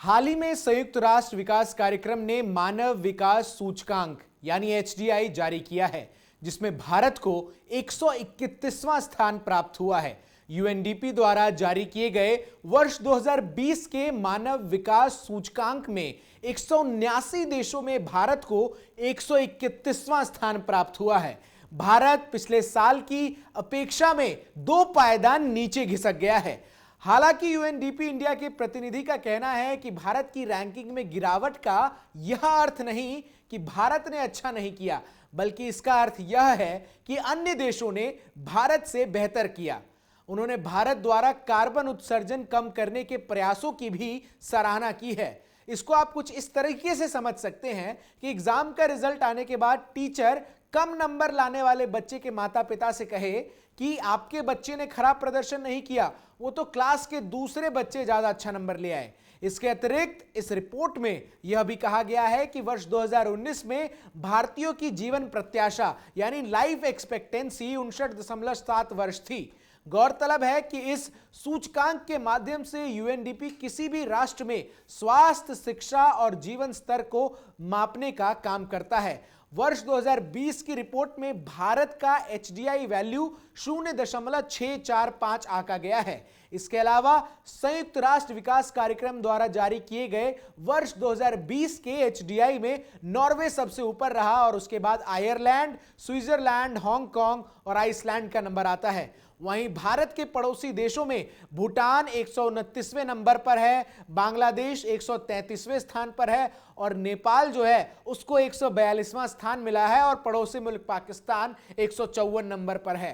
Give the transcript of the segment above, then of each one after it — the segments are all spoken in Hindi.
हाल ही में संयुक्त राष्ट्र विकास कार्यक्रम ने मानव विकास सूचकांक यानी एचडीआई जारी किया है, जिसमें भारत को 131वां स्थान प्राप्त हुआ है। यूएनडीपी द्वारा जारी किए गए वर्ष 2020 के मानव विकास सूचकांक में 179 देशों में भारत को 131वां स्थान प्राप्त हुआ है। भारत पिछले साल की अपेक्षा में 2 पायदान नीचे खिसक गया है। हालांकि यूएनडीपी इंडिया के प्रतिनिधि का कहना है कि भारत की रैंकिंग में गिरावट का यह अर्थ नहीं कि भारत ने अच्छा नहीं किया, बल्कि इसका अर्थ यह है कि अन्य देशों ने भारत से बेहतर किया। उन्होंने भारत द्वारा कार्बन उत्सर्जन कम करने के प्रयासों की भी सराहना की है। इसको आप कुछ इस तरीके से समझ सकते हैं कि एग्जाम का रिजल्ट आने के बाद टीचर कम नंबर लाने वाले बच्चे के माता पिता से कहे कि आपके बच्चे ने खराब प्रदर्शन नहीं किया, वो तो क्लास के दूसरे बच्चे ज्यादा अच्छा नंबर ले आए। इसके अतिरिक्त इस रिपोर्ट में यह भी कहा गया है कि वर्ष 2019 में भारतीयों की जीवन प्रत्याशा यानी लाइफ एक्सपेक्टेंसी 59.7 वर्ष थी। गौरतलब है कि इस सूचकांक के माध्यम से यूएनडीपी किसी भी राष्ट्र में स्वास्थ्य, शिक्षा और जीवन स्तर को मापने का काम करता है। वर्ष 2020 की रिपोर्ट में भारत का एचडीआई वैल्यू 0.645 आंका गया है। इसके अलावा संयुक्त राष्ट्र विकास कार्यक्रम द्वारा जारी किए गए वर्ष 2020 के एचडीआई में नॉर्वे सबसे ऊपर रहा और उसके बाद आयरलैंड, स्विट्जरलैंड, हांगकांग और आइसलैंड का नंबर आता है। वहीं भारत के पड़ोसी देशों में भूटान 129वें नंबर पर है, बांग्लादेश 133वें स्थान पर है और नेपाल जो है उसको 142वां स्थान मिला है और पड़ोसी मुल्क पाकिस्तान 154 नंबर पर है।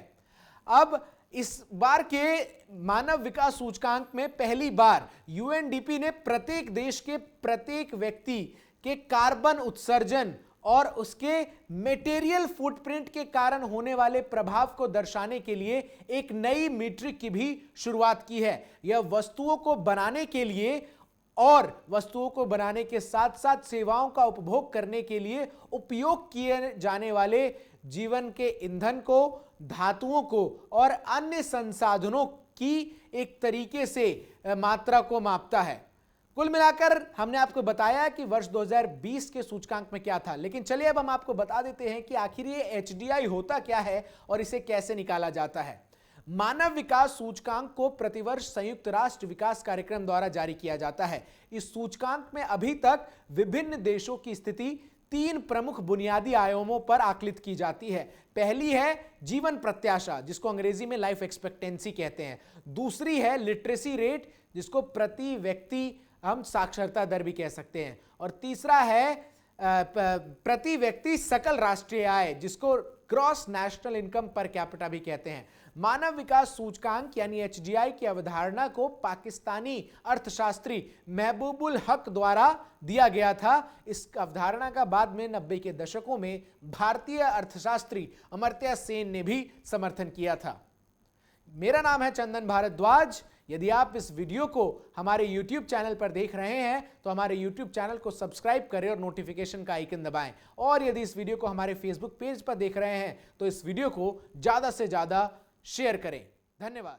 अब इस बार के मानव विकास सूचकांक में पहली बार यूएनडीपी ने प्रत्येक देश के प्रत्येक व्यक्ति के कार्बन उत्सर्जन और उसके मटेरियल फुटप्रिंट के कारण होने वाले प्रभाव को दर्शाने के लिए एक नई मीट्रिक की भी शुरुआत की है। यह वस्तुओं को बनाने के लिए और वस्तुओं को बनाने के साथ साथ सेवाओं का उपभोग करने के लिए उपयोग किए जाने वाले जीवन के ईंधन को, धातुओं को और अन्य संसाधनों की एक तरीके से मात्रा को मापता है। कुल मिलाकर हमने आपको बताया कि वर्ष 2020 के सूचकांक में क्या था, लेकिन चलिए अब हम आपको बता देते हैं कि आखिर ये एचडीआई होता क्या है और इसे कैसे निकाला जाता है। मानव विकास सूचकांक को प्रतिवर्ष संयुक्त राष्ट्र विकास कार्यक्रम द्वारा जारी किया जाता है। इस सूचकांक में अभी तक विभिन्न देशों की स्थिति 3 प्रमुख बुनियादी आयामों पर आकलित की जाती है। पहली है जीवन प्रत्याशा, जिसको अंग्रेजी में लाइफ एक्सपेक्टेंसी कहते हैं। दूसरी है लिटरेसी रेट, जिसको प्रति व्यक्ति हम साक्षरता दर भी कह सकते हैं। और तीसरा है प्रति व्यक्ति सकल राष्ट्रीय आय, जिसको gross national income per capita भी कहते हैं। मानव विकास सूचकांक यानी एचडीआई की अवधारणा को पाकिस्तानी अर्थशास्त्री महबूबुल हक द्वारा दिया गया था। इस अवधारणा का बाद में 90 के दशकों में भारतीय अर्थशास्त्री अमर्त्य सेन ने भी समर्थन किया था। मेरा नाम है चंदन भारद्वाज। यदि आप इस वीडियो को हमारे YouTube चैनल पर देख रहे हैं तो हमारे YouTube चैनल को सब्सक्राइब करें और नोटिफिकेशन का आइकन दबाएं। और यदि इस वीडियो को हमारे Facebook पेज पर देख रहे हैं तो इस वीडियो को ज़्यादा से ज़्यादा शेयर करें। धन्यवाद।